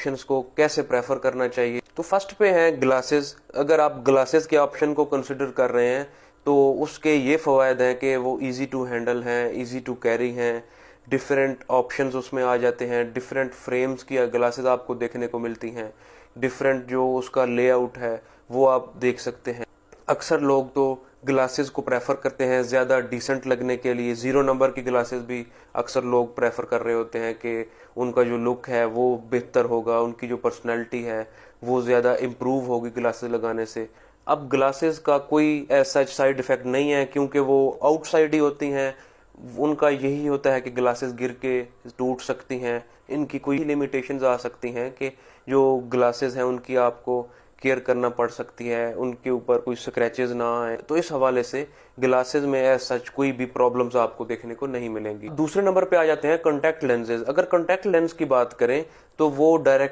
Options को कैसे prefer करना चाहिए। तो फर्स्ट पे है ग्लासेस। अगर आप ग्लासेस के ऑप्शन को कंसिडर कर रहे हैं तो उसके ये फ़वाद हैं कि वो इजी टू हैंडल हैं, इजी टू कैरी हैं, डिफरेंट ऑप्शंस उसमें आ जाते हैं, डिफरेंट फ्रेम्स की ग्लासेस आपको देखने को मिलती हैं, डिफरेंट जो उसका लेआउट है वो आप देख सकते हैं। अक्सर लोग तो ग्लासेस को प्रेफर करते हैं ज़्यादा डिसेंट लगने के लिए। 0 नंबर की ग्लासेस भी अक्सर लोग प्रेफर कर रहे होते हैं कि उनका जो लुक है वो बेहतर होगा, उनकी जो पर्सनैलिटी है वो ज़्यादा इम्प्रूव होगी ग्लासेस लगाने से। अब ग्लासेस का कोई ऐसा साइड इफ़ेक्ट नहीं है क्योंकि वो आउटसाइड ही होती हैं। उनका यही होता है कि ग्लासेस गिर के टूट सकती हैं, इनकी कोई लिमिटेशंस आ सकती हैं कि जो ग्लासेस हैं उनकी आपको केयर करना पड़ सकती है, उनके ऊपर कोई स्क्रैचेस ना आए। तो इस हवाले से ग्लासेस में एज सच कोई भी प्रॉब्लम्स आपको देखने को नहीं मिलेंगी। दूसरे नंबर पे आ जाते हैं कॉन्टैक्ट लेंसेज। अगर कॉन्टैक्ट लेंस की बात करें तो वो डायरेक्ट